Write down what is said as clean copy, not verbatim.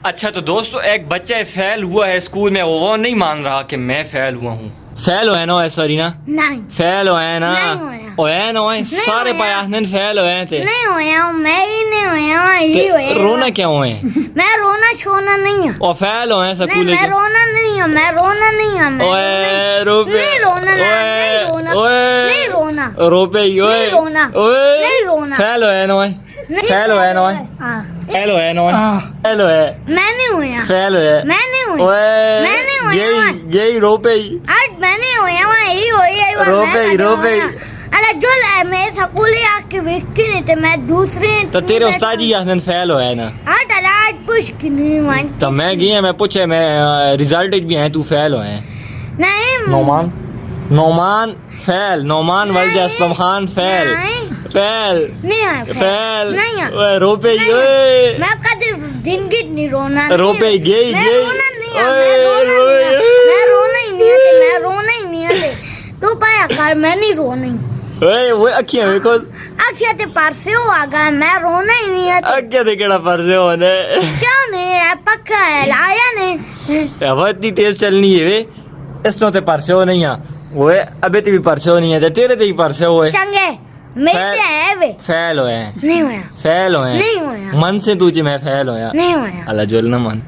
अच्छा तो दोस्तों एक बच्चा फेल हुआ है स्कूल में, वो नहीं मान रहा कि मैं फेल हुआ हूँ। फेल होया ना सॉरी ना नहीं फेल होया ना होया ना होए सारे पायासनन फेल होए थे। नहीं होया, मैं ही नहीं होया, ये होया। रोना क्यों है? मैं रोना शोना नहीं हूँ। और फेल होए स्कूल मैं रोना नहीं हूँ, मैं रोना नहीं हूँ। ओए रोपे नहीं रोना, नहीं रोना, नहीं रोना, रोपे नहीं रोना, नहीं रोना। फेल होया ना होए फेल होया ना होए फेल होया ना होए फेल होया मैं नहीं हुआ, फेल होया मैं नहीं हुआ, ओए मैं नहीं हुआ। यही रोपे ही आज मैं नहीं हुआ, वहाँ यही हुई रोपे अरे जो मैं स्कूल आके देख के नहीं थे, मैं दूसरे तो तेरे उस्ताद जी हसन फेल होया ना। आज आज कुछ नहीं हुआ। तो मैं गया मैं पूछे मैं रिजल्ट भी है तू फेल होए नहीं नोमान नोमान फेल नोमान वल्द असलम खान फेल फेल नहीं है, फेल नहीं है, ओए रोपे नहीं ओए मैं कभी जिंदगी नहीं रोना, रोपे गई मैं गई रोना नहीं है, मैं रोना ही नहीं है, मैं रोना ही नहीं है। तू पाया कर, मैं नहीं रोना। ओए वो अखियां देखो अखियां ते परसे हो आ गया, मैं रोना ही नहीं है। अखियां ते केड़ा परसे होने क्यों नहीं है, पक्का है लाया नहीं। हवा इतनी तेज चलनी है वे इस तो ते परसे हो नहीं आ ओए अबे ते भी परसे हो नहीं है तेरे ते ही परसे होए चंगे मेरे है वे फेल होए नहीं होया, फेल होए नहीं होया, मन से तुझे मैं फेल होया नहीं होया। अल्लाह जोल ना मन